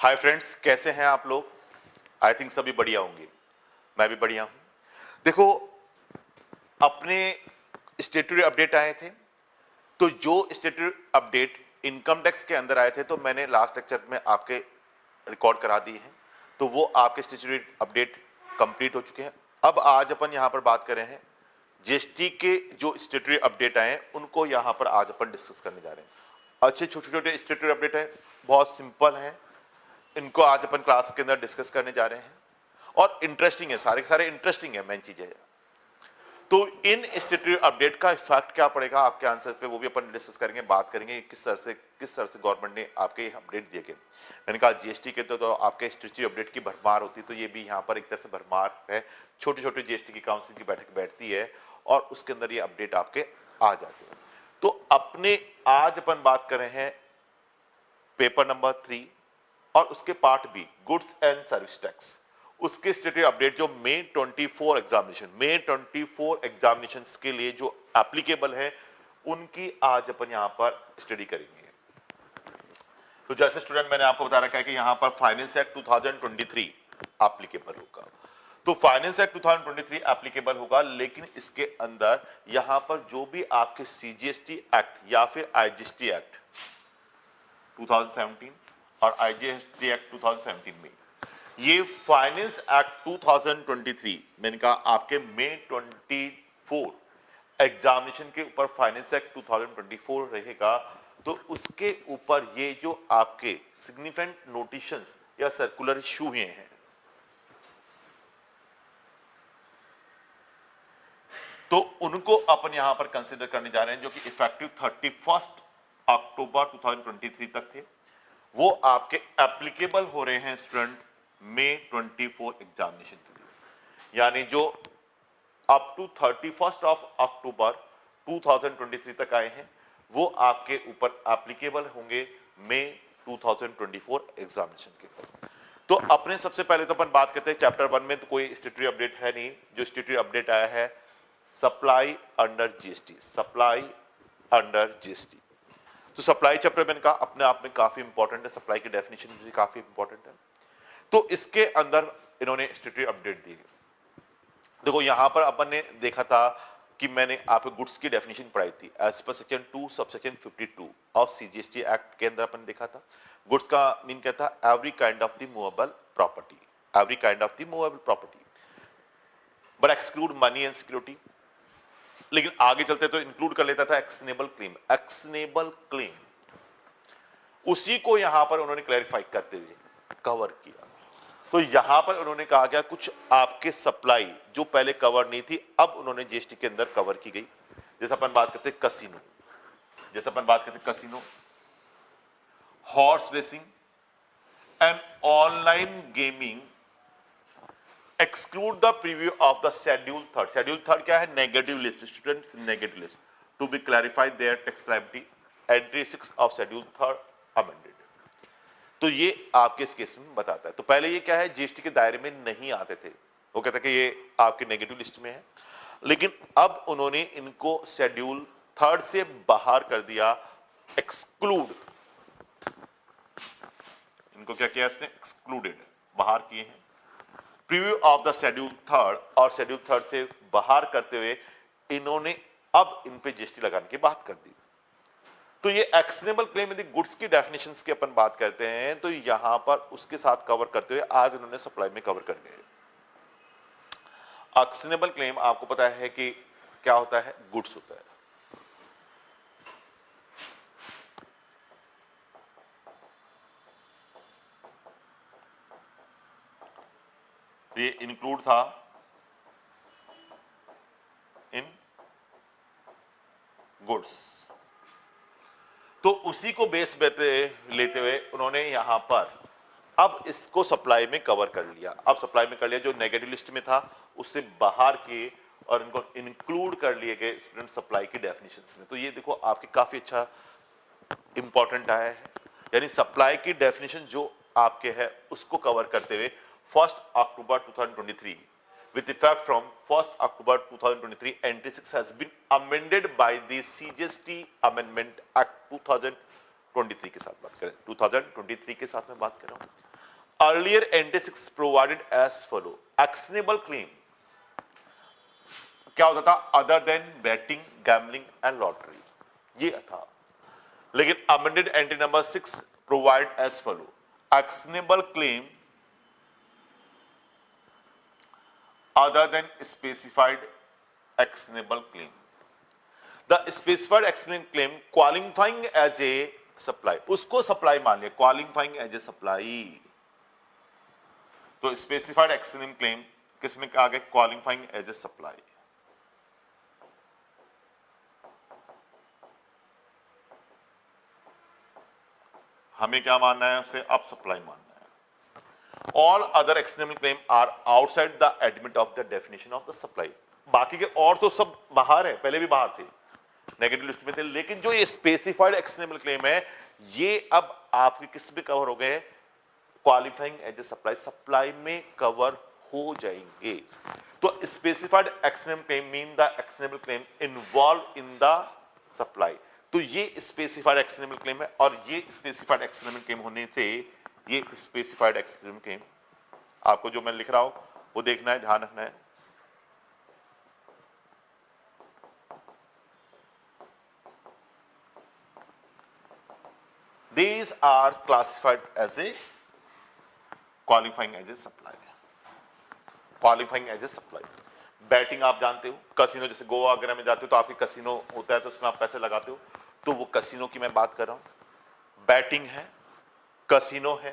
Hi friends, कैसे हैं आप लोग? आई थिंक सभी बढ़िया होंगे। मैं भी बढ़िया हूं। देखो, अपने स्टेट्यूटरी अपडेट आए थे, तो जो स्टेट्यूटरी अपडेट इनकम टैक्स के अंदर आए थे तो मैंने लास्ट लेक्चर में आपके रिकॉर्ड करा दी है। तो वो आपके स्टेट्यूटरी अपडेट कंप्लीट हो चुके हैं। अब आज अपन यहां पर बात कर रहे हैं जीएसटी के जो स्टेट्यूटरी अपडेट आए हैं, उनको यहां पर आज अपन डिस्कस करने जा रहे हैं। अच्छे छोटे छोटे स्टेट्यूटरी अपडेट हैं, बहुत सिंपल हैं। इनको आज अपन क्लास के अंदर डिस्कस करने जा रहे हैं और इंटरेस्टिंग है, सारे के सारे इंटरेस्टिंग है, मेन चीज है। तो इन स्टेट्यूटरी अपडेट का इफेक्ट क्या पड़ेगा आपके आंसर पे, वो भी अपन डिस्कस करेंगे, बात करेंगे किस तरह से गवर्नमेंट ने आपके अपडेट दिए गए। मैंने कहा जीएसटी के तो आपके स्टेट्यूटरी अपडेट की भरमार होती है, तो ये भी यहाँ पर एक तरह से भरमार है। छोटे छोटे जीएसटी की काउंसिल की बैठक बैठती है और उसके अंदर ये अपडेट आपके आ जाते हैं। तो अपने आज अपन बात कर रहे हैं पेपर नंबर 3 और उसके part B goods and service tax, उसके स्टेटस अपडेट जो मे 24 एग्जामिनेशन के लिए जो एप्लीकेबल है, उनकी आज अपन यहां पर स्टडी करेंगे। तो जैसे स्टूडेंट मैंने आपको बता रखा है कि यहां पर फाइनेंस एक्ट 2023 एप्लीकेबल होगा। तो फाइनेंस एक्ट 2023 एप्लीकेबल होगा, लेकिन इसके अंदर यहां पर जो भी आपके सीजीएसटी एक्ट या फिर आईजीएसटी एक्ट 2017 और आईजीएसटी एक्ट 2017 में ये फाइनेंस एक्ट 2023 मैंने कहा आपके मे 24 एग्जामिनेशन के ऊपर फाइनेंस एक्ट 2024 रहेगा। तो उसके ऊपर ये जो आपके सिग्निफिकेंट नोटिशंस या सर्कुलर इशू हुए हैं, तो उनको अपन यहां पर कंसीडर करने जा रहे हैं, जो कि इफेक्टिव 31 अक्टूबर 2023 तक थे। वो आपके एप्लीकेबल हो रहे हैं स्टूडेंट मे 24 एग्जामिनेशन के लिए, यानी जो अप टू 31 अक्टूबर 2023 तक आए हैं, वो आपके ऊपर एप्लीकेबल होंगे मे 2024 एग्जामिनेशन के लिए। तो अपने सबसे पहले तो अपन बात करते हैं चैप्टर 1 में, तो कोई स्टेट्यूटरी अपडेट है नहीं। जो स्टेट्यूटरी अपडेट आया है supply under GST, supply under GST. तो सप्लाई चैप्टर मैंने कहा अपने आप में काफी इंपॉर्टेंट है, सप्लाई की डेफिनेशन भी काफी इंपॉर्टेंट है। तो इसके अंदर इन्होंने स्टेट्यूटरी अपडेट दी। देखो यहां पर अपन ने देखा था कि मैंने आपको गुड्स की डेफिनेशन पढ़ाई थी as per section 2 subsection 52 of CGST act के अंदर अपन देखा था। गुड्स का मीन क्या था? Every kind of the movable property, every kind of the movable property, but exclude money and security. लेकिन आगे चलते तो इंक्लूड कर लेता था एक्शनेबल क्लेम, एक्शनेबल क्लेम। उसी को यहां पर उन्होंने क्लैरिफाई करते हुए कवर किया। तो यहां पर उन्होंने कहा गया कुछ आपके सप्लाई जो पहले कवर नहीं थी, अब उन्होंने जीएसटी के अंदर कवर की गई। जैसे अपन बात करते हैं कसिनो, जैसे अपन बात करते हैं casino, horse racing and online gaming exclude the preview of the schedule third. Schedule third क्या है? Negative list, students negative list to be clarified their tax liability, entry 6 of schedule third amended. तो ये आपके इस case में बताता है। तो पहले ये क्या है, जीएसटी के दायरे में नहीं आते थे, वो कहता है कि ये आपके नेगेटिव लिस्ट में है, लेकिन अब उन्होंने इनको शेड्यूल थर्ड से बाहर कर दिया, एक्सक्लूड, इनको क्या किया इसने? एक्सक्लूडेड, बाहर किए हैं। Preview of the schedule third, और शेड्यूल थर्ड से बाहर करते हुए इन्होंने अब इन पे जीएसटी लगाने की बात कर दी। तो ये एक्शनेबल क्लेम यदि गुड्स की डेफिनेशंस की अपन बात करते हैं, तो यहां पर उसके साथ कवर करते हुए आज उन्होंने सप्लाई में कवर कर दिया। एक्शनेबल क्लेम आपको पता है कि क्या होता है? गुड्स होता है। ये इंक्लूड था इन गुड्स, तो उसी को बेस लेते हुए उन्होंने यहां पर अब इसको सप्लाई में कवर कर लिया। अब सप्लाई में कर लिया, जो नेगेटिव लिस्ट में था उससे बाहर किए और इनको इंक्लूड कर लिए गए स्टूडेंट सप्लाई की डेफिनेशंस में। तो ये देखो आपके काफी अच्छा इंपॉर्टेंट आया है, यानी सप्लाई की डेफिनेशन जो आपके है उसको कवर करते हुए 1 अक्टूबर 2023 with effect from 1 October 2023 entry 6 has been amended by the CGST Amendment Act 2023 के साथ बात करें, 2023 के साथ मैं बात कर रहा हूं। Earlier entry 6 provided as follow, actionable claim क्या होता था, other than betting, gambling and lottery, ये था। लेकिन amended entry number 6 provide as follow, actionable claim other than specified actionable claim. The specified actionable claim qualifying as a supply, उसको supply मान लिया, qualifying as a supply। तो specified actionable claim किसमें आ गए, qualifying as a supply। हमें क्या मानना है उसे, अब सप्लाई मानना है। All other actionable claim are outside the एडमिट of the definition of the supply. बाकी के और तो सब बाहर है, पहले भी बाहर थे, नेगेटिव लिस्ट में थे, लेकिन जो ये स्पेसिफाइड एक्शनेबल क्लेम है ये अब आपके किस में कवर हो गए, qualifying as a supply, supply में कवर हो जाएंगे। तो specified actionable claim mean the actionable claim involve in the supply. तो ये स्पेसिफाइड एक्शनेबल क्लेम है, और ये स्पेसिफाइड एक्शनेबल क्लेम होने से ये स्पेसिफाइड एक्शनेबल क्लेम, आपको जो मैं लिख रहा हूं वो देखना है, ध्यान रखना है। These are classified as a qualifying as a supply, qualifying as a supply। Batting आप जानते हो, कसिनो, जैसे गोवा वगैरह में जाते हो तो आपके कसिनो होता है तो उसमें आप पैसे लगाते हो, तो वो कसिनो की मैं बात कर रहा हूं। बैटिंग है, कसिनो है,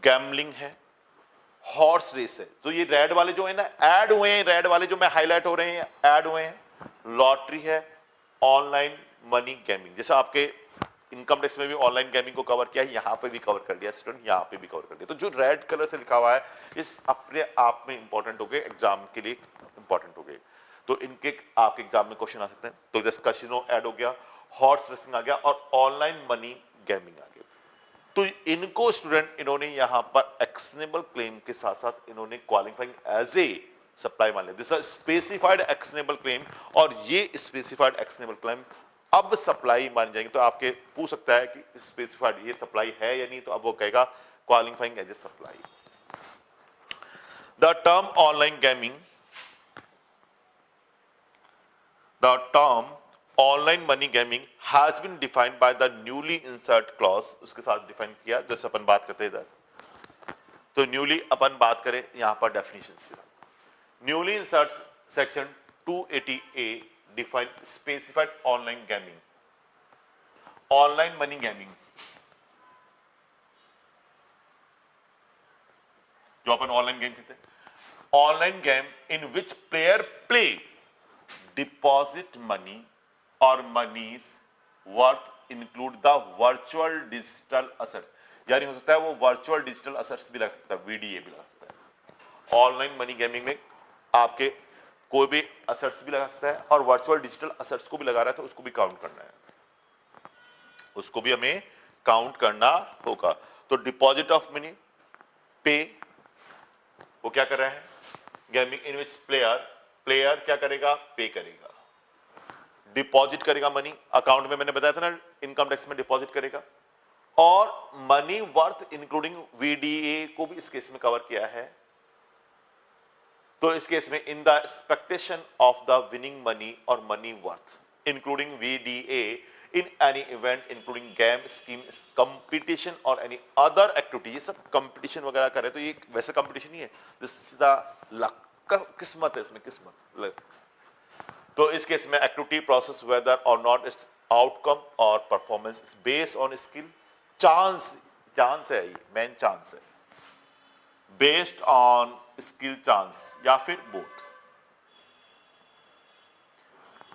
गैम्बलिंग है, हॉर्स रेस है, तो ये रेड वाले जो है ना, ऐड हुए हैं, रेड वाले जो मैं हाईलाइट हो रहे हैं ऐड हुए हैं। लॉटरी है, ऑनलाइन मनी गेमिंग, जैसे आपके इनकम टैक्स में भी ऑनलाइन गेमिंग को कवर किया है, यहां पे भी कवर कर दिया स्टूडेंट, यहां पे भी कवर कर दिया। तो जो रेड कलर से लिखा हुआ है इस अपने आप में इंपॉर्टेंट हो गए, एग्जाम के लिए इंपॉर्टेंट हो गए, तो इनके आपके एग्जाम में क्वेश्चन आ सकते हैं। तो जैसे कसिनो ऐड हो गया, हॉर्स रेसिंग आ गया, और ऑनलाइन मनी गेमिंग आ गया। तो इनको स्टूडेंट इन्होंने यहां पर एक्शनेबल क्लेम के साथ साथ इन्होंने क्वालिफाइंग एज ए सप्लाई मान लिया, दिस स्पेसिफाइड एक्शनेबल क्लेम, और ये स्पेसिफाइड एक्शनेबल क्लेम अब सप्लाई मान जाएंगे। तो आपके पूछ सकता है कि स्पेसिफाइड ये सप्लाई है या नहीं, तो अब वो कहेगा qualifying as a supply. The term online gaming, the term online money gaming has been defined by the newly insert clause, उसके साथ डिफाइन किया जैसे अपन बात करते हैं इधर। तो न्यूली अपन बात करें यहां पर डेफिनेशन से, newly insert section 280A define specified online gaming, online money gaming, जो अपन ऑनलाइन गेम खेलते हैं, online game in which player play deposit money और money's worth include the virtual digital asset, यानी हो सकता है वो वर्चुअल डिजिटल असेट्स भी लग सकता है, वीडीए भी लग सकता है। ऑनलाइन मनी गेमिंग में आपके कोई भी असेट्स भी लगा सकता है, और वर्चुअल डिजिटल असेट्स को भी लगा रहा है तो उसको भी काउंट करना है, उसको भी हमें काउंट करना होगा। तो डिपॉजिट ऑफ मनी, पे, वो क्या कर रहा है, गेमिंग इन विच प्लेयर क्या करेगा, पे करेगा, डिपॉजिट करेगा मनी अकाउंट में, मैंने बताया था ना इनकम टैक्स में डिपॉजिट करेगा, और मनी वर्थ इंक्लूडिंग वीडीए को भी इस केस में कवर किया है। तो इस केस में in the expectation of the winning money और money worth including VDA in any event including game, scheme, competition और एनी अदर एक्टिविटी, ये सब कंपटीशन वगैरह करे तो ये वैसे कंपटीशन नहीं है, दिस इज द लक, किस्मत है इसमें, किस्मत। तो इस केस में एक्टिविटी प्रोसेस वेदर और नॉट इट्स आउटकम और performance is based on skill, chance, chance है, ये मेन चांस है, बेस्ड ऑन स्किल चांस या फिर both.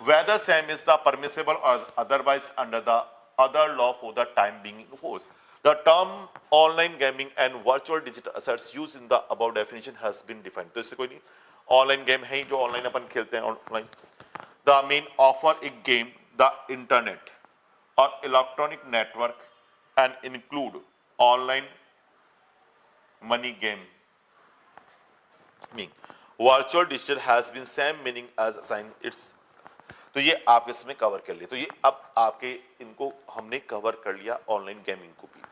Whether same is the permissible or otherwise under the other law for the time being in force. The term online gaming and virtual digital assets used in the above definition has been defined. तो इससे कोई नहीं, online game है जो online अपन खेलते हैं online. The mean offer a game, the internet or electronic network and include online money game. Mean virtual digital has been same meaning as assigned its, तो ये आप इसमें कवर कर लिए। तो ये अब आपके इनको हमने कवर कर लिया ऑनलाइन गेमिंग को भी।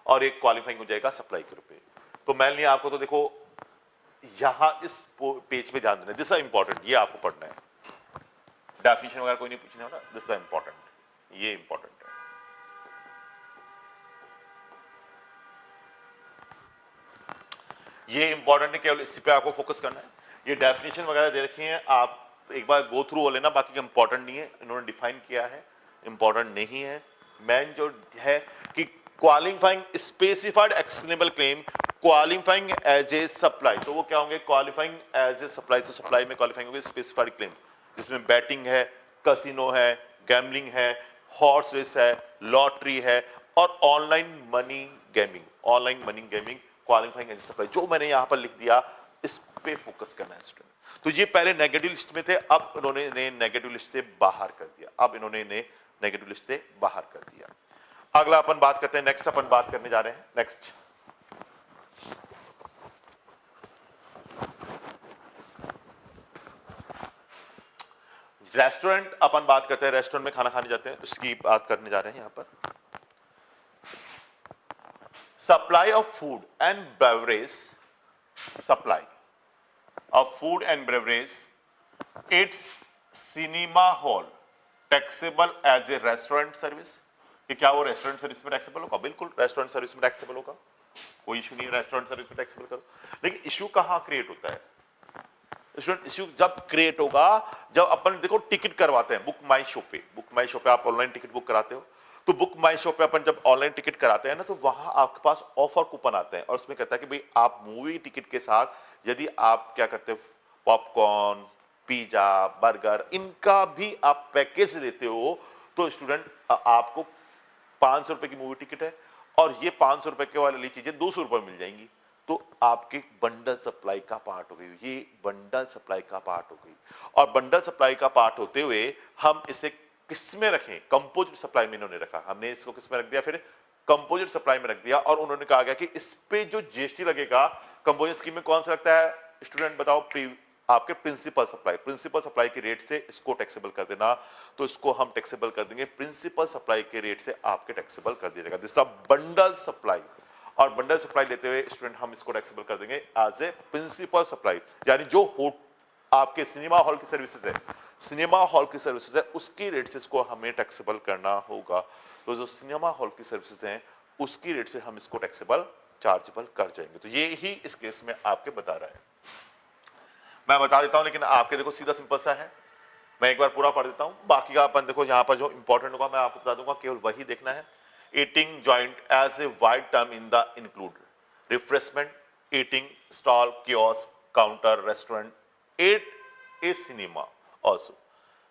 और एक क्वालिफाइंग हो जाएगा सप्लाई के रूप में। तो मैंने आपको तो देखो यहां इस पेज पे ध्यान देना, दिस इज इंपॉर्टेंट, ये आपको पढ़ना है। डेफिनेशन वगैरह कोई नहीं पूछने वाला, दिस इज इंपॉर्टेंट, ये इंपॉर्टेंट है। ये इंपॉर्टेंट है, केवल इसी पे आपको फोकस करना है। ये डेफिनेशन वगैरह दे रखी हैं, आप एक बार गो थ्रू हो लेना, बाकी इंपॉर्टेंट नहीं है, इन्होंने डिफाइन किया है, इंपॉर्टेंट नहीं है। मैन जो है कि qualifying specified explainable claim qualifying as a supply, तो वो क्या होंगे, क्वालिफाइंग एज ए सप्लाई, तो सप्लाई में क्वालिफाइंग होंगे स्पेसिफाइड क्लेम, जिसमें बैटिंग है, कसिनो है, गैम्बलिंग है, हॉर्स रेस है, लॉटरी है और online money gaming, online money gaming qualifying as supply, जो मैंने यहां पर लिख दिया इस पे फोकस करना है स्टूडेंट। तो ये पहले नेगेटिव लिस्ट में थे, अब इन्होंने इन्हें नेगेटिव लिस्ट से बाहर कर दिया, अब इन्होंने इन्हें नेगेटिव लिस्ट से बाहर कर दिया। अगला अपन बात करते हैं, नेक्स्ट अपन बात करने जा रहे हैं, नेक्स्ट रेस्टोरेंट। अपन बात करते हैं, रेस्टोरेंट में खाना खाने जाते हैं, उसकी बात करने जा रहे हैं यहां पर। Supply of food and beverage, supply of food and beverage it's cinema hall taxable as a restaurant service. कि क्या वो रेस्टोरेंट सर्विस में टैक्सेबल होगा? बिल्कुल रेस्टोरेंट सर्विस में टैक्सेबल होगा, कोई इशू नहीं है, रेस्टोरेंट सर्विस में टैक्सेबल करो। लेकिन इशू कहां क्रिएट होता है स्टूडेंट? इशू जब क्रिएट होगा जब अपन देखो टिकट करवाते हैं बुक माई शो पे, बुक माई शो पे आप ऑनलाइन टिकट बुक कराते हो, तो बुक माई शो पे अपन जब ऑनलाइन टिकट कराते हैं ना, तो वहां आपके पास ऑफर कूपन आते हैं और उसमें कहता है कि भाई आप मूवी टिकट के साथ यदि आप क्या करते हो, पॉपकॉर्न, पिज्जा, बर्गर, इनका भी आप पैकेज लेते हो, तो स्टूडेंट आपको 500 रुपए की मूवी टिकट है और ये 500 रुपए के वाली चीजें 200 रुपए मिल जाएंगी, तो आपके बंडल सप्लाई का पार्ट हो गई, ये बंडल सप्लाई का पार्ट हो गई। और बंडल सप्लाई का पार्ट होते हुए हम इसे किस में रखें? कंपोजिट सप्लाई में इन्होंने रखा, हमने इसको किस में रख दिया? फिर कंपोजिट सप्लाई में रख दिया। और उन्होंने कहा गया कि इस पे जो जीएसटी लगेगा कंपोजिट स्कीम में कौन सा लगता है स्टूडेंट बताओ? आपके प्रिंसिपल सप्लाई, प्रिंसिपल सप्लाई के रेट से इसको टैक्सेबल कर देना, तो इसको हम टैक्सेबल कर देंगे प्रिंसिपल सप्लाई के रेट से आपके टैक्सेबल कर दिया जाएगा, दिस बंडल सप्लाई। और बंडल सप्लाई लेते हुए स्टूडेंट हम इसको टैक्सेबल कर देंगे एज ए प्रिंसिपल सप्लाई, यानी जो आपके सिनेमा हॉल की सर्विसेज है, सिनेमा हॉल की सर्विसेज है उसकी रेट से इसको हमें टैक्सेबल करना होगा। तो जो सिनेमा हॉल की सर्विसेज हैं उसकी रेट से हम इसको टैक्सेबल चार्जेबल कर जाएंगे। तो ये ही इस केस में आपके बता रहा है, मैं बता देता हूं, लेकिन आपके देखो सीधा सिंपल सा है, मैं एक बार पूरा पढ़ देता हूं, बाकी का अपन देखो यहां पर जो इंपॉर्टेंट होगा मैं आपको बता दूंगा, केवल वही देखना है। Eating joint as a wide term in the include refreshment, eating stall, kiosk, counter, restaurant, a cinema also.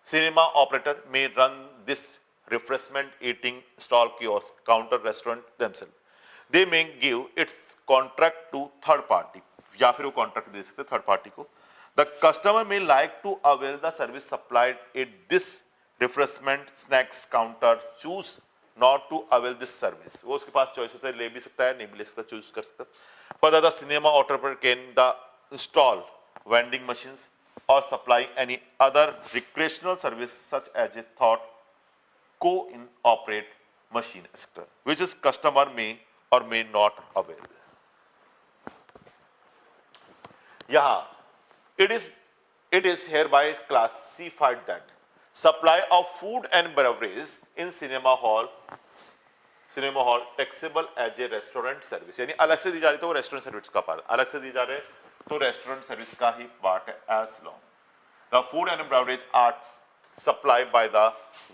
Cinema operator may run this refreshment, eating stall, kiosk, counter, restaurant themselves. They may give its contract to third party, या फिर वो contract दे सकते third party को. The customer may like to avail the service supplied at this refreshment, snacks, counter, choose not to avail this service. वो उसके पास choice होता है, ले भी सकता है, नहीं भी ले सकता, चूज कर सकता है। Further, the cinema operator can the install vending machines or supply any other recreational service such as a thought co-operate machine, etc., which is customer may or may not avail. यहाँ it is hereby classified that supply of food and beverage in cinema hall taxable as a restaurant service, यानी अलग से दी जा रही तो वो restaurant service का part, अलग से दी जा रहे तो रेस्टोरेंट सर्विस का ही पार्ट है, as long the food and beverage are supplied by the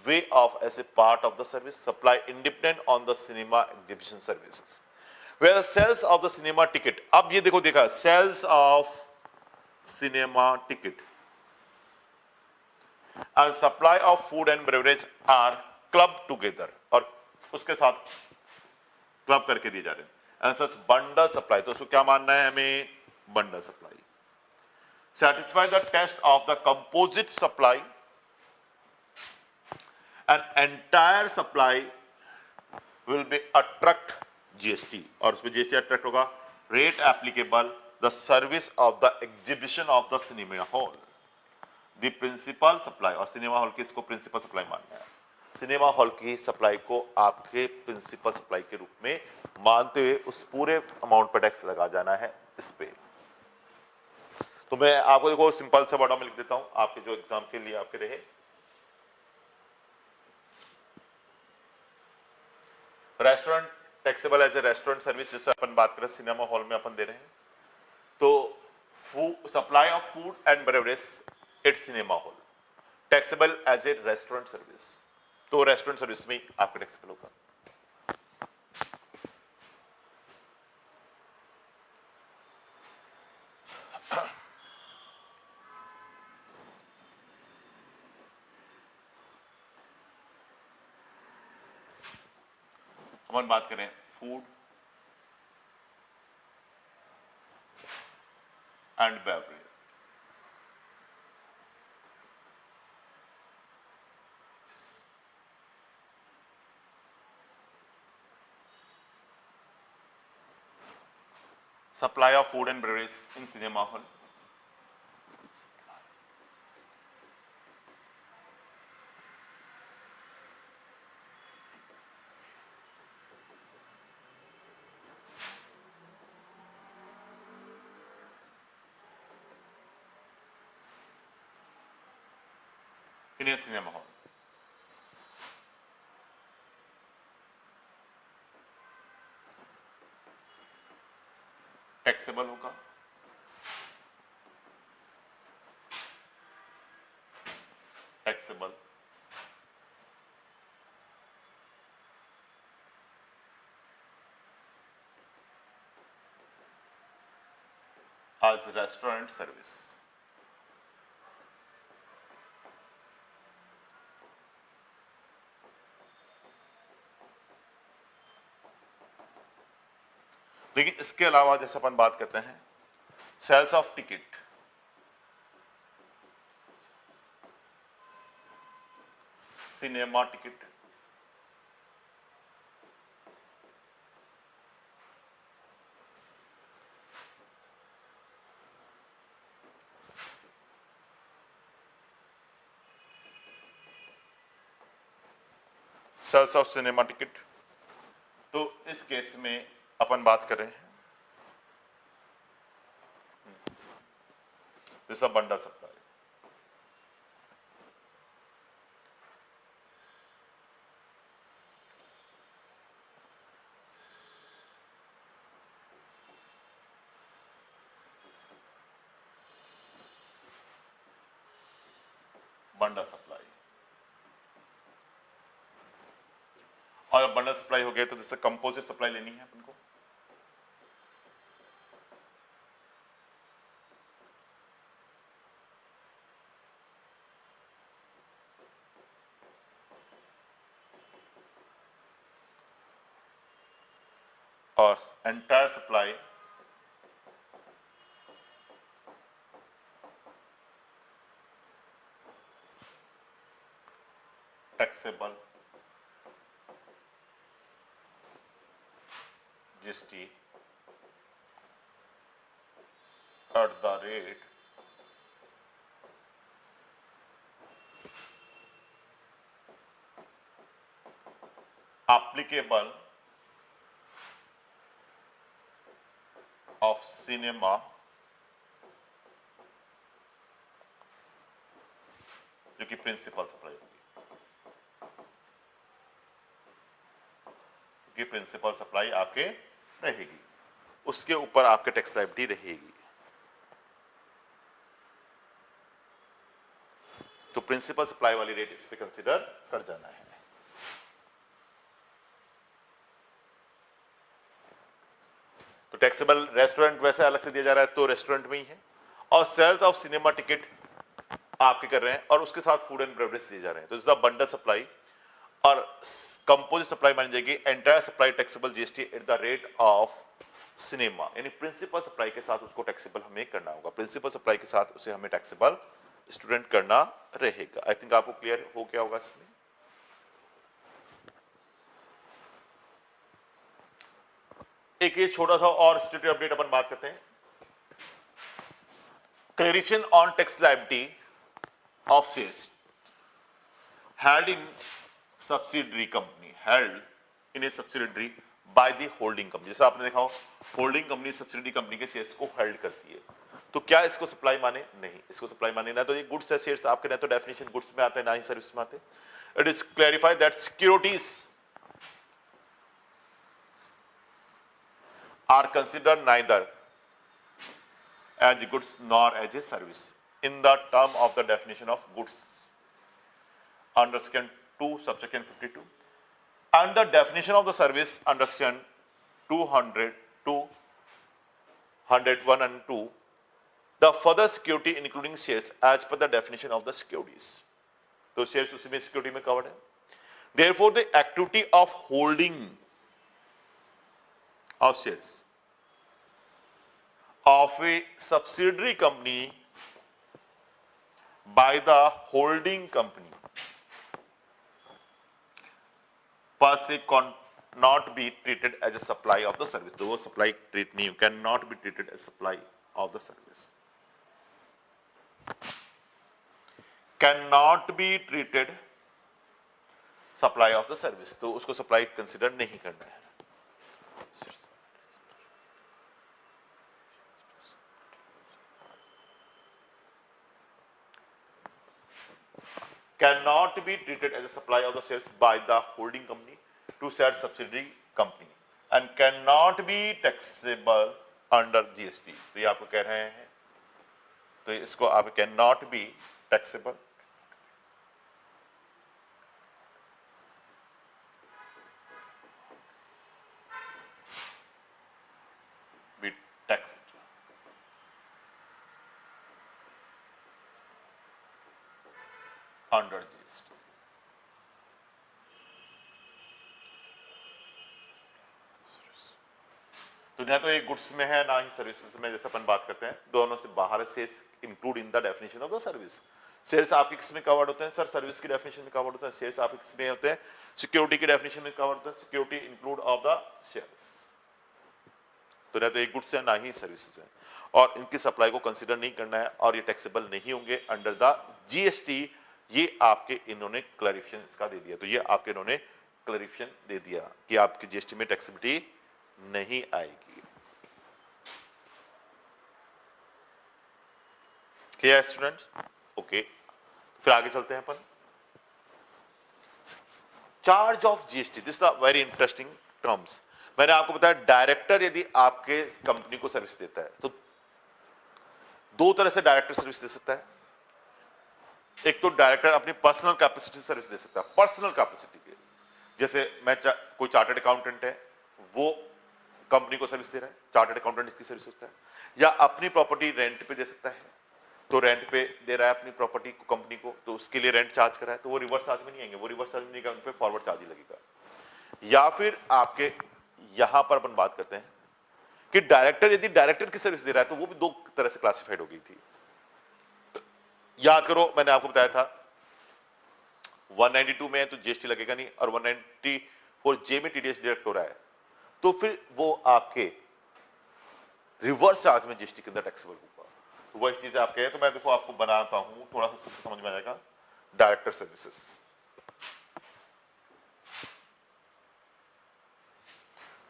way of as a part of the service supply independent on the cinema exhibition services, where the sales of the cinema ticket, अब ये देखा sales of cinema ticket and supply of food and beverage are clubbed together, और उसके साथ club करके दिए जा रहे हैं, and such bundle supply, तो उसको क्या मानना है हमें? bundle supply satisfy the test of the composite supply, and entire supply will be attract GST, और उसमें GST attract होगा, rate applicable the service of the exhibition of the cinema hall, the principal supply, और cinema hall की इसको principal supply मानना है, cinema hall की supply को आपके प्रिंसिपल सप्लाई के रूप में मानते हुए उस पूरे अमाउंट पर टैक्स लगा जाना है इस पे। तो मैं आपको देखो सिंपल सा वर्ड में लिख देता हूं आपके जो एग्जाम के लिए आपके रहे। Restaurant taxable as a restaurant service, जिससे अपन बात करें सिनेमा हॉल में अपन दे रहे हैं, तो supply of food and beverage at cinema hall taxable as a restaurant service, तो रेस्टोरेंट सर्विस में आपका टैक्सेबल होगा। हम बात करें food and beverage, supply of food and beverage in cinema hall, in a cinema hall, taxable होगा। Taxable as restaurant service, लेकिन इसके अलावा जैसे अपन बात करते हैं sales of ticket, cinema ticket, sales of cinema ticket, तो इस केस में अपन बात कर रहे हैं जैसा बंडल सप्लाई, बंडल सप्लाई, और बंडल सप्लाई हो गया तो जैसे कंपोजिट सप्लाई लेनी है अपन को, और entire supply taxable GST at the rate applicable of cinema जो कि प्रिंसिपल सप्लाई होगी, कि प्रिंसिपल सप्लाई आपके रहेगी, उसके ऊपर आपके टैक्स लायबिलिटी रहेगी। तो प्रिंसिपल सप्लाई वाली रेट इस पे कंसीडर कर जाना है। तो टैक्सेबल रेस्टोरेंट वैसे अलग से दिया जा रहा है तो रेस्टोरेंट में ही है, और सेल्स ऑफ सिनेमा टिकट आपके कर रहे हैं और उसके साथ फूड एंड बेवरेज दिए जा रहे हैं, तो इसका बंडल सप्लाई और कंपोजिट सप्लाई मानी जाएगी entire supply taxable GST at the rate of cinema, यानी प्रिंसिपल सप्लाई के साथ उसको टैक्सेबल हमें करना होगा, प्रिंसिपल सप्लाई के साथ उसे हमें टैक्सेबल स्टूडेंट करना रहेगा। आई थिंक आपको क्लियर हो गया होगा इसमें। एक ये छोटा सा और स्टेटस अपडेट अपन बात करते हैं, clarification on tax liability of sales held in subsidiary company held in a subsidiary by the holding company। जैसा आपने देखा हो होल्डिंग कंपनी सब्सिडरी कंपनी के शेयर्स को होल्ड करती है, तो क्या इसको सप्लाई माने? नहीं, इसको सप्लाई माने ना। तो ये गुड्स है शेयर्स आपके, ना तो डेफिनेशन गुड्स में आते हैं ना ही सर्विस में आते। It is clarified that securities are considered neither as goods nor as a service in the term of the definition of goods under section 2 subsection 52 and the definition of the service under section 200 to 101 and 2 the further security including shares as per the definition of the securities। तो shares उसी में security में covered है। therefore the activity of holding of shares of a subsidiary company by the holding company per se cannot be treated as a supply of the service। तो वो supply treat नहीं, cannot be treated as supply of the service, cannot be treated supply of the service, तो उसको supply consider नहीं करना है। cannot be treated as a supply of the shares by the holding company to said subsidiary company and cannot be taxable under GST। तो ये आपको कह रहे हैं, तो इसको आप cannot be taxable be taxed under GST। तो ना तो ये गुड्स में है ना ही सर्विसेज में, जैसे अपन बात करते हैं दोनों से बाहर से include in the definition of the service. Shares आपके किस में कवर्ड होते हैं सर? सर्विस की डेफिनेशन में कवर्ड होता है। शेयर्स आपके किस में होते हैं? सिक्योरिटी की डेफिनेशन में कवर्ड होता है। Security include of the shares. तो ना तो ये गुड्स है ना ही सर्विसेज है, और इनकी सप्लाई को कंसीडर नहीं करना है और ये टैक्सेबल नहीं होंगे अंडर द जीएसटी। ये आपके इन्होंने क्लैरिफिकेशन इसका दे दिया, तो ये आपके इन्होंने क्लैरिफिकेशन दे दिया कि आपकी जीएसटी में टैक्सेबिलिटी नहीं आएगी। क्लियर है स्टूडेंट्स? ओके, फिर आगे चलते हैं अपन। Charge of GST, this the very interesting terms. मैंने आपको बताया डायरेक्टर यदि आपके कंपनी को सर्विस देता है तो दो तरह से डायरेक्टर सर्विस दे सकता है। एक तो डायरेक्टर अपनी पर्सनल कैपेसिटी से सर्विस दे सकता है, पर्सनल कैपेसिटी के, जैसे मैं कोई चार्टर्ड अकाउंटेंट है, वो कंपनी को सर्विस दे रहा है, चार्टर्ड अकाउंटेंट इसकी सर्विस होता है। या अपनी प्रॉपर्टी रेंट पे दे सकता है, तो रेंट पे दे रहा है अपनी प्रॉपर्टी को कंपनी को, तो उसके लिए रेंट चार्ज कर रहा है, तो वो रिवर्स चार्ज में नहीं आएंगे, वो रिवर्स चार्ज में नहीं, उन पे फॉरवर्ड चार्ज ही लगेगा। या फिर आपके यहां पर अपन बात करते हैं कि डायरेक्टर यदि डायरेक्टर की सर्विस दे रहा है तो वो भी दो तरह से क्लासिफाइड हो गई थी। याद करो मैंने आपको बताया था 192 में है तो जीएसटी लगेगा नहीं, और 194 में टीडीएस डिडक्ट हो रहा है, तो फिर वो आपके रिवर्स चार्ज में जीएसटी के अंदर टैक्सेबल होगा। तो वही चीजें आपके हैं, तो मैं देखो आपको बनाता हूं, थोड़ा सा समझ में आ जाएगा। डायरेक्टर सर्विसेज,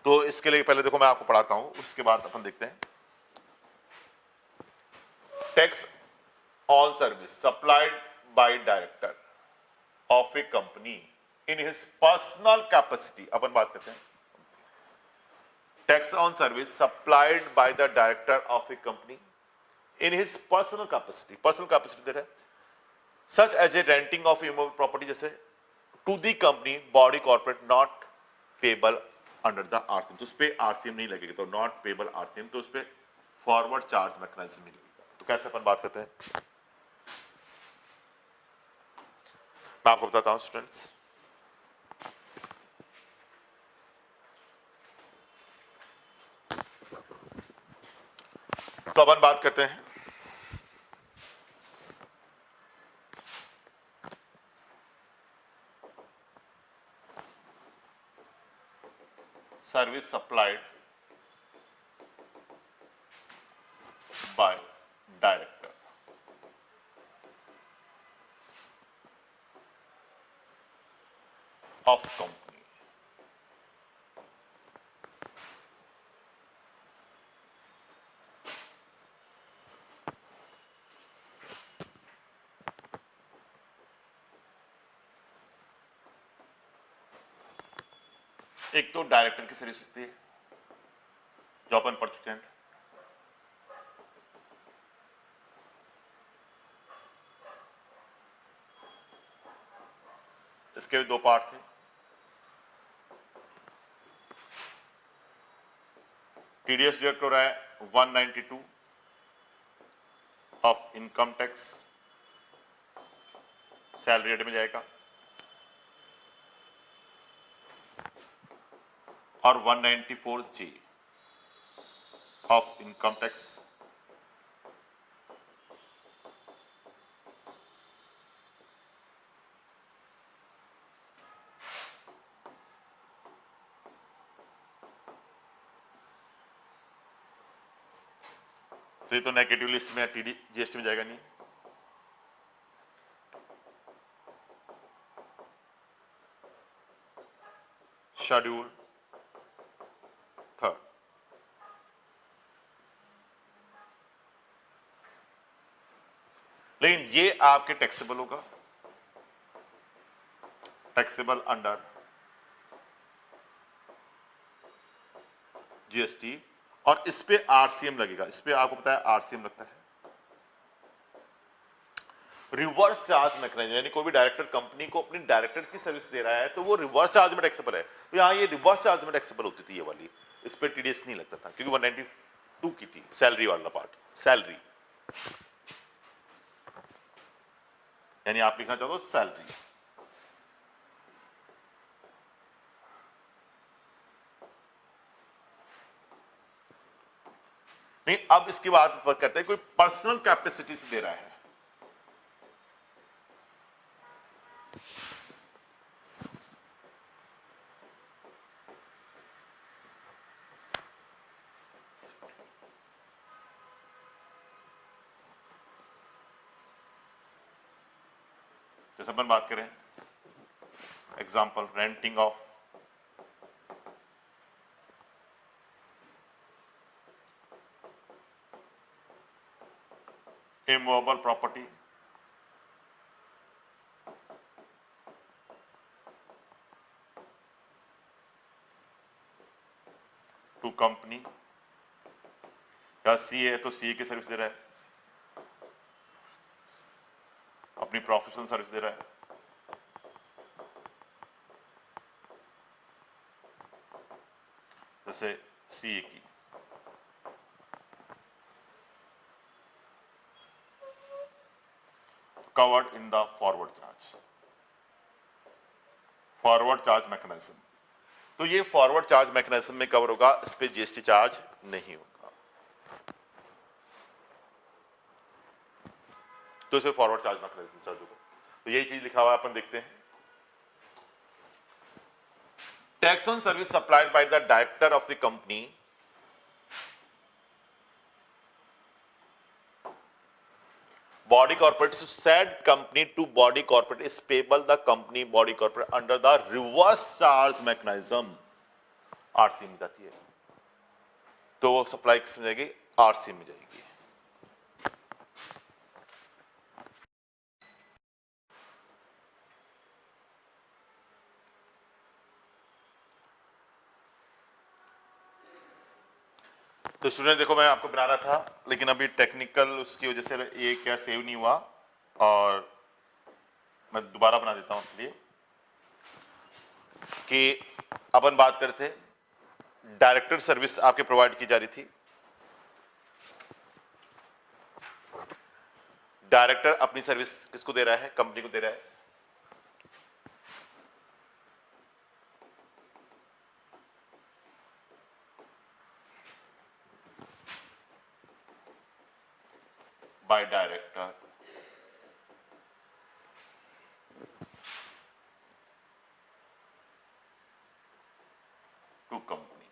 तो इसके लिए पहले देखो मैं आपको पढ़ाता हूं, उसके बाद अपन देखते हैं। Tax on service supplied by director of a company in his personal capacity, अपन बात करते हैं tax on service supplied by the director of a company in his personal capacity. Personal capacity दे रहा है such as a renting of immovable property, जैसे to the company body corporate not payable under the RCM, तो उस पर RCM नहीं लगेगा, तो नॉट पेबल आरसीएम, तो उस पर फॉरवर्ड चार्ज मैकेनिज्म नहीं लगेगा। तो कैसे अपन बात करते हैं, मैं आपको बताता हूं स्टूडेंट्स। तो अपन बात करते हैं service supplied by director. Of company. एक तो डायरेक्टर की सर्विस होती है जो अपन पढ़ चुके हैं। इसके दो पार्ट थे। टीडीएस डिडक्ट है 192 of income tax, salary head में जाएगा, और 194 जी ऑफ इनकम टैक्स, तो ये तो नेगेटिव लिस्ट में टीडी जीएसटी में जाएगा नहीं। शेड्यूल थर्ड, लेकिन ये आपके टैक्सेबल होगा, टैक्सेबल अंडर जीएसटी, और इस पे आरसीएम लगेगा। इस पे आपको पता है आरसीएम लगता है, रिवर्स चार्ज मैकेनिज्म। यानी कोई भी डायरेक्टर कंपनी को अपनी डायरेक्टर की सर्विस दे रहा है तो वो रिवर्स चार्ज में टैक्सेबल है। तो यहाँ ये रिवर्स चार्ज में टैक्सेबल होती थी ये वाली, इस पे टीडीएस नहीं लगता था क्योंकि 192 की थी सैलरी वाला पार्ट, सैलरी। यानी आप लिखना चाहो तो सैलरी। नहीं, अब इसकी बात करते हैं कोई पर्सनल कैपेसिटी से दे रहा है। जैसे अपन बात करें example renting of immovable property to company, या सीए है तो सीए की सर्विस दे रहा है, अपनी प्रोफेशनल सर्विस दे रहा है। जैसे सीए की covered in the forward charge mechanism. तो ये फॉरवर्ड चार्ज मैकेनिज्म में कवर होगा, इस पे जीएसटी चार्ज नहीं होगा। तो इसे फॉरवर्ड चार्ज मैकेनिज्म चार्ज होगा। तो यही चीज लिखा हुआ है, अपन देखते हैं। Tax on service supplied by the director of the company body corporate to said company to body corporate is payable the company body corporate under the reverse charge mechanism, RC में जाती है। तो वो सप्लाई किस में जाएगी? RC में जाएगी। तो स्टूडेंट देखो, मैं आपको बना रहा था लेकिन अभी टेक्निकल उसकी वजह से ये क्या सेव नहीं हुआ, और मैं दोबारा बना देता हूं आपके लिए। कि अपन बात करते थे डायरेक्टर सर्विस आपके प्रोवाइड की जा रही थी। डायरेक्टर अपनी सर्विस किसको दे रहा है? कंपनी को दे रहा है। By director to company.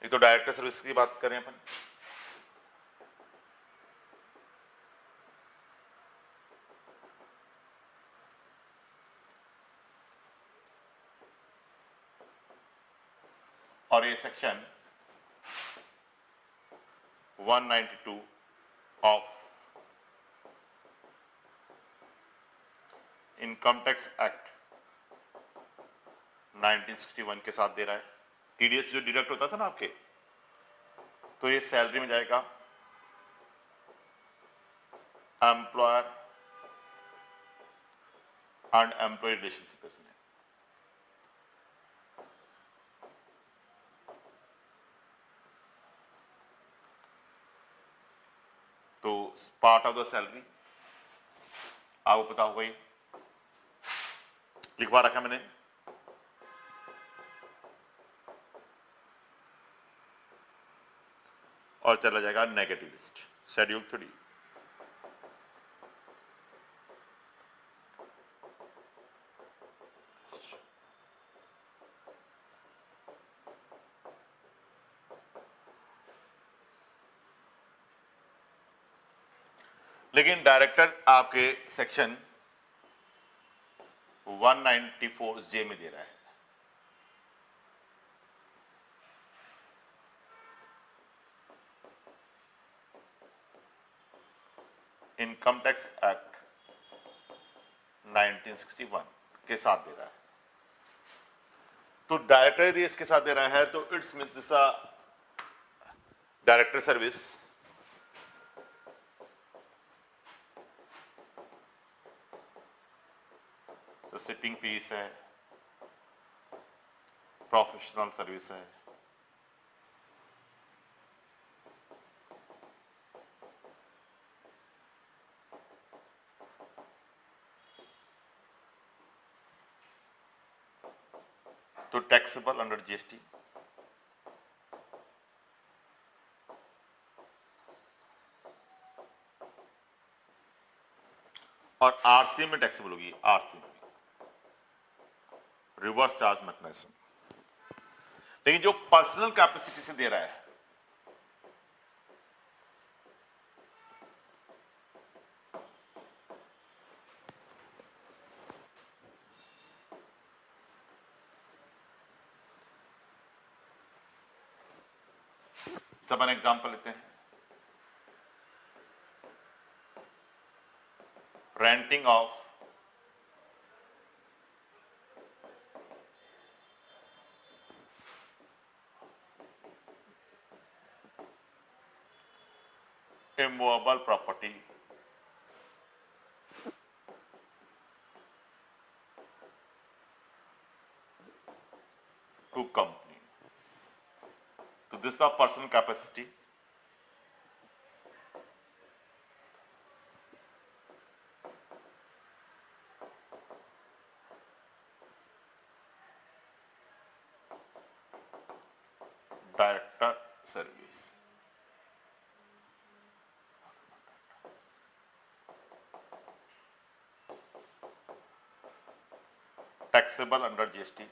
ये तो डायरेक्टर सर्विस की बात करें अपन। और ये section 192 of income tax act 1961 के साथ दे रहा है। टीडीएस जो डिडक्ट होता था ना आपके, तो ये सैलरी में जाएगा, एम्प्लॉयर एंड एम्प्लॉय रिलेशनशिप में। तो पार्ट ऑफ द सैलरी आपको पता होगा, ही लिखवा रखा मैंने। और चला जाएगा नेगेटिव लिस्ट, शेड्यूल 3। लेकिन डायरेक्टर आपके सेक्शन 194 में दे रहा है। इनकम टैक्स एक्ट 1961 के साथ दे रहा है। तो डायरेक्टर यदि इसके साथ दे रहा है तो it's means this director service sitting fees है, प्रोफेशनल सर्विस है, तो टैक्सेबल अंडर जीएसटी। और आरसी में टैक्सेबल होगी, आरसी में रिवर्स चार्ज मैकेनिज्म। लेकिन जो पर्सनल कैपेसिटी से दे रहा है, सब an एग्जांपल लेते हैं। Renting of immovable property to company. So this is the personal capacity. Director service. Taxable under GST.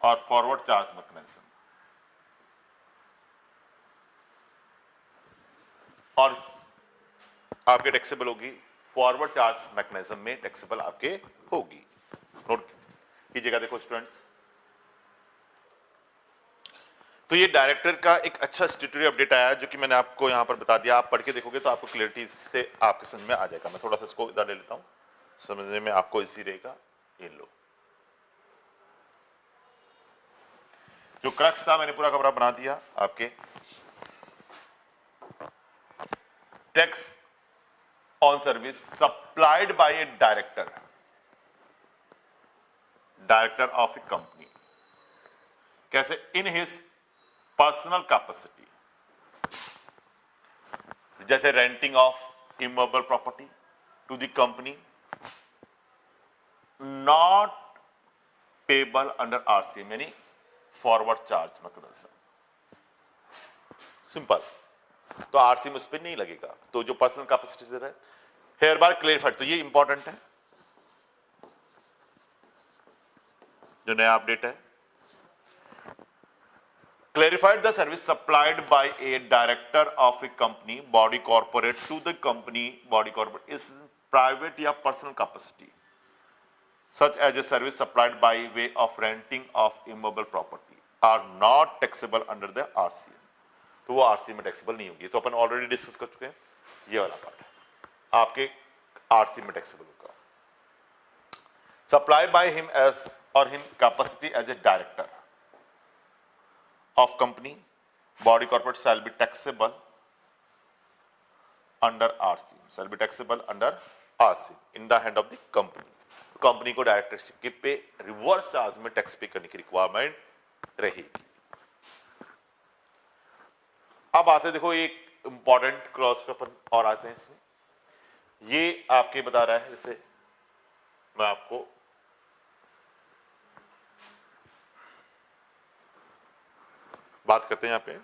और फॉरवर्ड चार्ज मैकेनिज्म। और आपके टैक्सेबल होगी, फॉरवर्ड चार्ज मैकेनिज्म में टैक्सेबल आपके होगी। नोट कीजिएगा, देखो स्टूडेंट्स, तो ये डायरेक्टर का एक अच्छा स्टैट्यूटरी अपडेट आया जो कि मैंने आपको यहां पर बता दिया। आप पढ़ के देखोगे तो आपको क्लियरिटी से आपके समझ में आ जाएगा। मैं थोड़ा सा इसको इधर ले लेता हूं, समझने में आपको इजी रहेगा। ये लो, जो क्रक्स था मैंने पूरा का पूरा बना दिया आपके। Tax on service supplied by a director, director of a company, कैसे? इन हिज पर्सनल कैपेसिटी, जैसे renting of immovable property to the company, not payable under RCM, यानी फॉरवर्ड चार्ज मैकेनिज्म। सिंपल, तो आरसीएम उस पर नहीं लगेगा। तो जो पर्सनल कैपेसिटी से है, हेयर बार क्लेरिफाइड, तो ये इंपॉर्टेंट है। जो नया अपडेट है, clarified the service supplied by a director of a company body corporate to the company body corporate is private या personal capacity such as a service supplied by way of renting of immobile property are not taxable under the RCM. तो वो RCM में taxable नहीं होगी. तो अपन already discuss कर चुके हैं, ये वाला पार्ट है आपके RCM में taxable होगा. Supplied by him as or in capacity as a director of company body corporate shall be taxable under RCM, shall be taxable under RCM in the hand of the company. Company को directorship पे reverse charge में tax पे करने की requirement रहेगी. अब आते देखो एक इंपॉर्टेंट क्लॉज पे अपन और आते हैं इसमें. ये आपके बता रहा है, जैसे मैं आपको बात करते हैं यहां पे.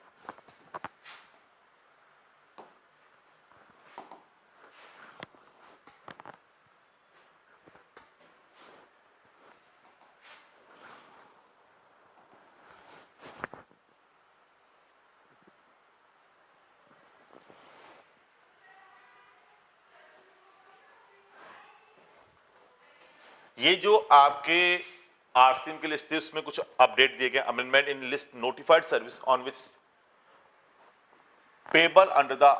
ये जो आपके आरसीएम की लिस्ट है उसमें कुछ अपडेट दिए गए. Amendment in list notified service on which payable under the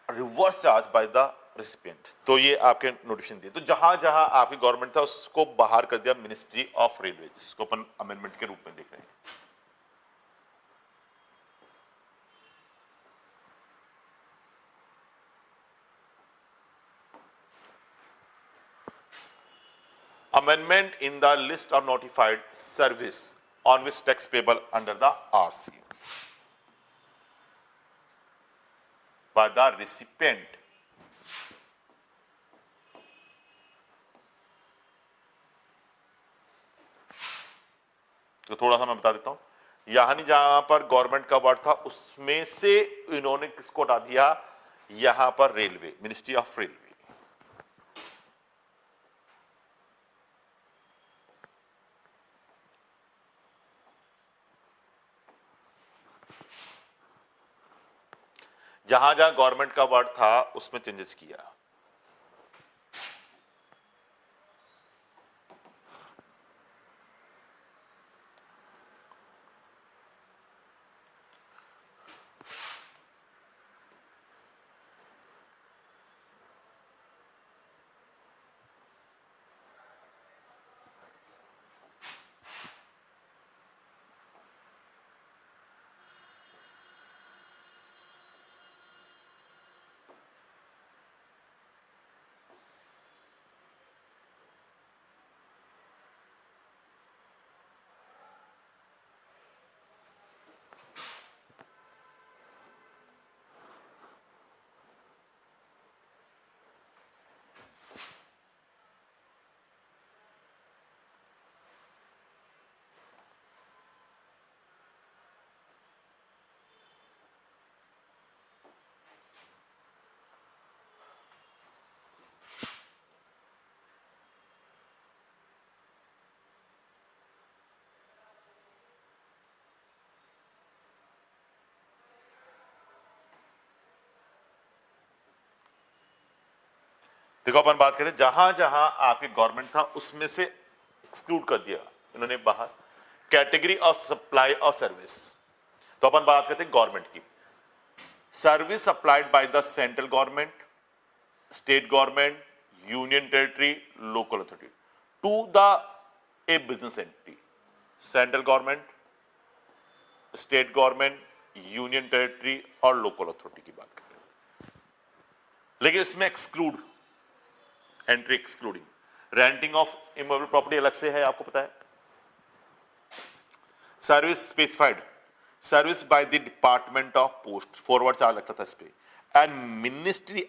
reverse charge by the recipient. तो ये आपके नोटिफिकेशन दिए. तो जहां जहां आपकी गवर्नमेंट था उसको बाहर कर दिया मिनिस्ट्री ऑफ रेलवे, जिसको अपन अमेंडमेंट के रूप में देख रहे हैं. Amendment in the list of notified service on which tax payable under the RCM by the recipient. तो थोड़ा सा मैं बता देता हूं. यहां जहां पर गवर्नमेंट का वर्ड था उसमें से इन्होंने किसको हटा दिया, यहां पर रेलवे, मिनिस्ट्री ऑफ रेलवे. जहां जहां गवर्नमेंट का वर्ड था उसमें चेंजेस किया. देखो अपन बात करें जहां जहां आपकी गवर्नमेंट था उसमें से एक्सक्लूड कर दिया इन्होंने बाहर category of supply of service. तो अपन बात करते हैं गवर्नमेंट की. Service supplied by the central government, state government, union territory, local authority to the a business entity. Central government, state government, union territory और लोकल अथॉरिटी की बात करें. लेकिन इसमें exclude, entry excluding, renting of immovable property अलग से है, आपको पता है. Service specified service by the department of post, forward charge लगता था इस पे. एंड मिनिस्ट्री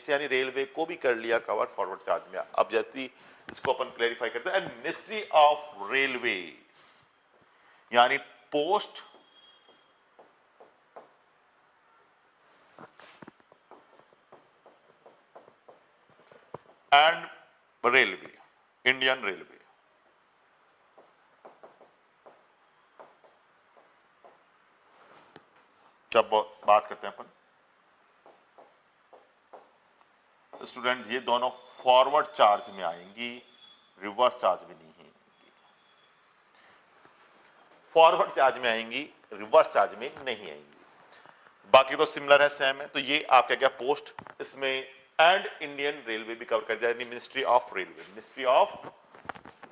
यानी रेलवे को भी कर लिया कवर फॉरवर्ड चार्ज में. अब जैसे इसको अपन क्लैरिफाई करते हैं. एंड मिनिस्ट्री ऑफ रेलवे यानी post and railway, Indian railway. जब बात करते हैं अपन स्टूडेंट, ये दोनों फॉरवर्ड चार्ज में आएंगी, रिवर्स चार्ज में नहीं है। फॉरवर्ड चार्ज में आएंगी, रिवर्स चार्ज में नहीं आएंगी। बाकी तो सिमिलर है, सेम है। तो ये आपका क्या पोस्ट, इसमें एंड इंडियन रेलवे भी कवर कर जाए, ministry of railway, ministry of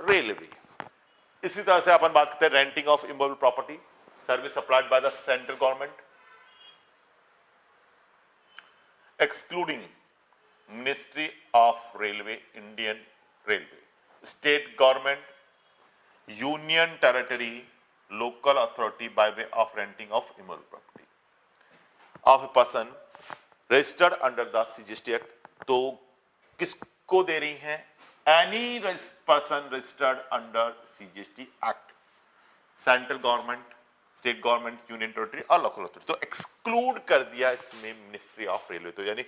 railway. इसी तरह से अपन बात करते हैं renting of immovable property, service supplied by the central government excluding ministry of railway, Indian railway, state government, union territory, local authority by way of renting of immovable property of a person registered under the CGST Act। तो किसको दे रही हैं? Any person registered under CGST Act, central government, state government, union territory और local authority. तो exclude कर दिया इसमें ministry of railway. तो यानी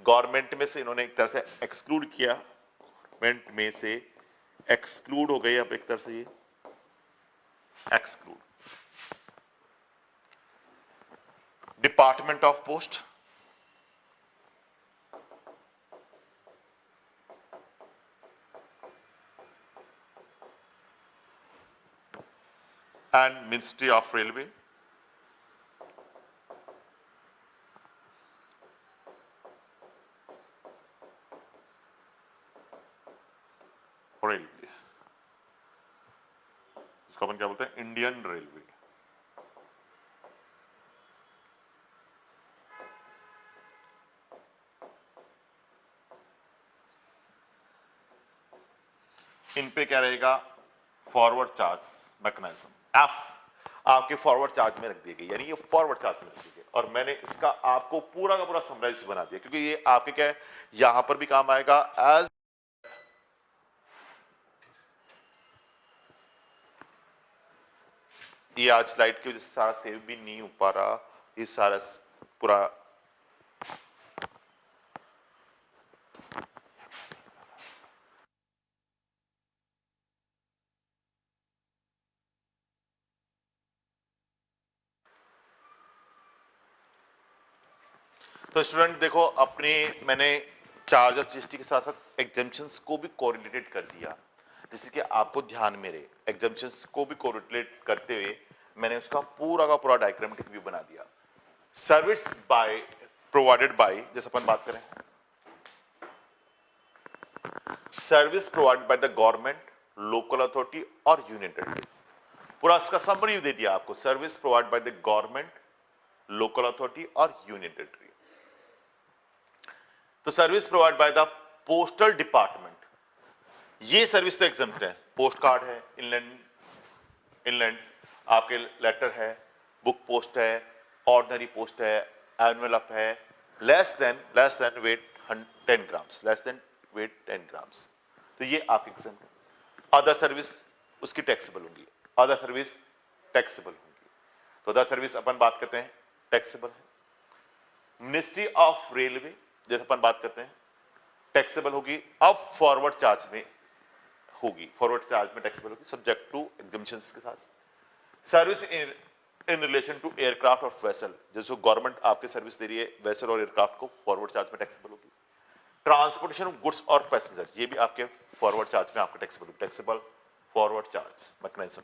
गवर्नमेंट में से इन्होंने एक तरह से एक्सक्लूड किया, गवर्नमेंट में से एक्सक्लूड हो गई अब एक तरह से ये exclude. Department of post, and ministry of railway, railway, इसको अपन क्या बोलते हैं? Indian railway. इन पे क्या रहेगा? फॉरवर्ड चार्ज मैकेनिज्म, एफ आपके फॉरवर्ड चार्ज में रख दी गई, यानी ये फॉरवर्ड चार्ज में रख दी गई। और मैंने इसका आपको पूरा का पूरा समराइज बना दिया, क्योंकि ये आपके क्या है, यहां पर भी काम आएगा एज ये आज स्लाइड की वजह से सारा सेव भी नहीं हो पा रहा, ये सारा पूरा तो स्टूडेंट देखो, अपने मैंने चार्ज ऑफ जीएसटी के साथ साथ एग्जेम्पशंस को भी कोरिलेटेड कर दिया, जिससे कि आपको ध्यान में रहे। एग्जेम्पशंस को भी कोरिलेट करते हुए मैंने उसका पूरा का पूरा डायग्रामेटिक व्यू बना दिया। सर्विस बाय प्रोवाइडेड बाय, जैसे अपन बात करें service provided by the government, local authority और यूनियन टेरिटरी, पूरा इसका समरी दे दिया आपको। Service provided by the government, local authority और यूनियन टेरिटरी। तो service provide by the postal department, ये सर्विस तो एग्जम्प्ट है। पोस्ट कार्ड है, इनलैंड आपके लेटर है, बुक पोस्ट है, ऑर्डिनरी पोस्ट है, एनवेलप है, less than weight 10 grams, less than weight 10 grams. तो ये आपके एग्जम्प्ट है। अदर सर्विस उसकी टैक्सेबल होंगी, अदर सर्विस टैक्सेबल होंगी। तो अदर सर्विस अपन बात करते हैं टैक्सेबल है। मिनिस्ट्री ऑफ रेलवे जैसे अपन बात करते हैं टैक्सेबल होगी, अब फॉरवर्ड चार्ज में होगी, फॉरवर्ड चार्ज में टैक्सेबल होगी सब्जेक्ट टू एग्जम्पशंस के साथ। Service in relation to aircraft और वेसल, जैसे गवर्नमेंट आपके सर्विस दे रही है वेसल और एयरक्राफ्ट को, फॉरवर्ड चार्ज में टैक्सेबल होगी। ट्रांसपोर्टेशन ऑफ गुड्स और पैसेंजर, ये भी आपके फॉरवर्ड चार्ज में आपका टैक्सेबल होगी। Taxable forward charge mechanism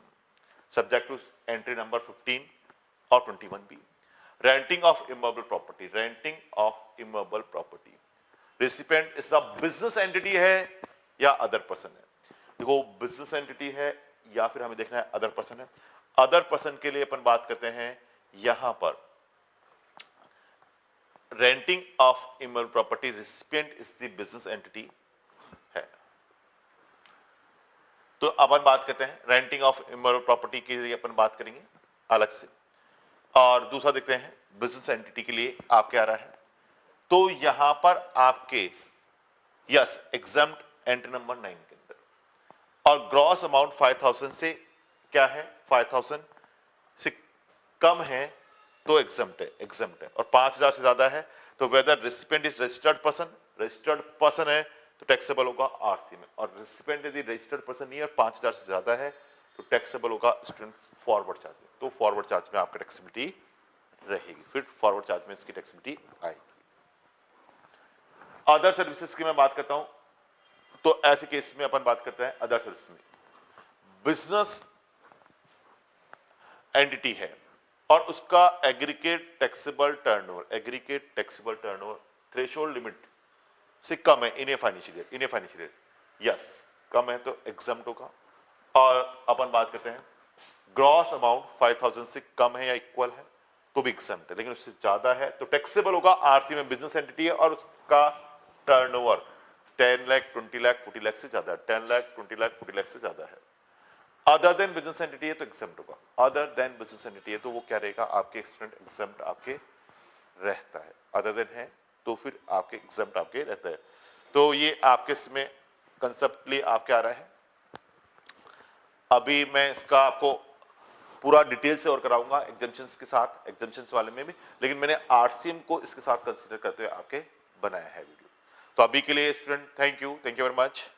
subject to entry number 15 और 21B। Renting of immovable property, renting of immovable property, recipient is the business entity है या अदर पर्सन है। देखो बिजनेस एंटिटी है या फिर हमें देखना है अदर पर्सन है। अदर पर्सन के लिए अपन बात करते हैं यहां पर renting of immovable property, recipient is the business entity है। तो अपन बात करते हैं रेंटिंग ऑफ इमूवेबल प्रॉपर्टी के लिए अपन बात करेंगे अलग से। और दूसरा देखते हैं बिजनेस एंटिटी के लिए आप क्या आ रहा है। तो यहां पर आपके यस एग्जम्प्ट एंट्री नंबर 9 के अंदर, और ग्रॉस अमाउंट 5000 से क्या है, 5000 से कम है तो एग्जम्प्ट है, और 5000 से ज्यादा है तो whether recipient is registered person है तो टैक्सेबल होगा आरसी में, और रेसिपिएंट यदि रजिस्टर्ड पर्सन नहीं है और 5000 से ज्यादा है तो टैक्सेबल होगा स्टूडेंट फॉरवर्ड चार्ज में। तो फॉरवर्ड चार्ज में आपका टैक्सेबिलिटी रहेगी, फिर फॉरवर्ड चार्ज में इसकी टैक्सेबिलिटी आएगी। अदर सर्विसेज की मैं बात करता हूं, तो ऐसे केस में अपन बात करते हैं अदर सर्विस में बिजनेस एंटिटी है और उसका aggregate taxable turnover threshold limit से कम है in a financial year, yes कम है तो एग्जम्प्ट होगा। और अपन बात करते हैं ग्रॉस अमाउंट 5000 से कम है या इक्वल है तो भी एग्जम्प्ट है, लेकिन उससे ज्यादा है तो टैक्सेबल होगा। आरसी में बिजनेस एंटिटी है और उसका टर्नओवर 10 लाख 20 लाख 40 लाख से ज्यादा है, 10 लाख 20 लाख 40 लाख से ज्यादा है। अदर देन बिजनेस एंटिटी है तो एग्जम्प्ट होगा, अदर देन बिजनेस एंटिटी है तो वो क्या रहेगा, आपके स्टूडेंट एग्जम्प्ट आपके रहता है, अदर देन है तो फिर आपके एग्जम्प्ट आपके रहता है। तो ये आपके इसमें कंसेप्टली आपके आ रहा है। अभी मैं इसका आपको पूरा डिटेल से और कराऊंगा एग्जम्पशंस के साथ, एग्जम्पशंस वाले में भी, लेकिन मैंने आरसीएम को इसके साथ कंसीडर करते हुए आपके बनाया है वीडियो। तो अभी के लिए student thank you very much.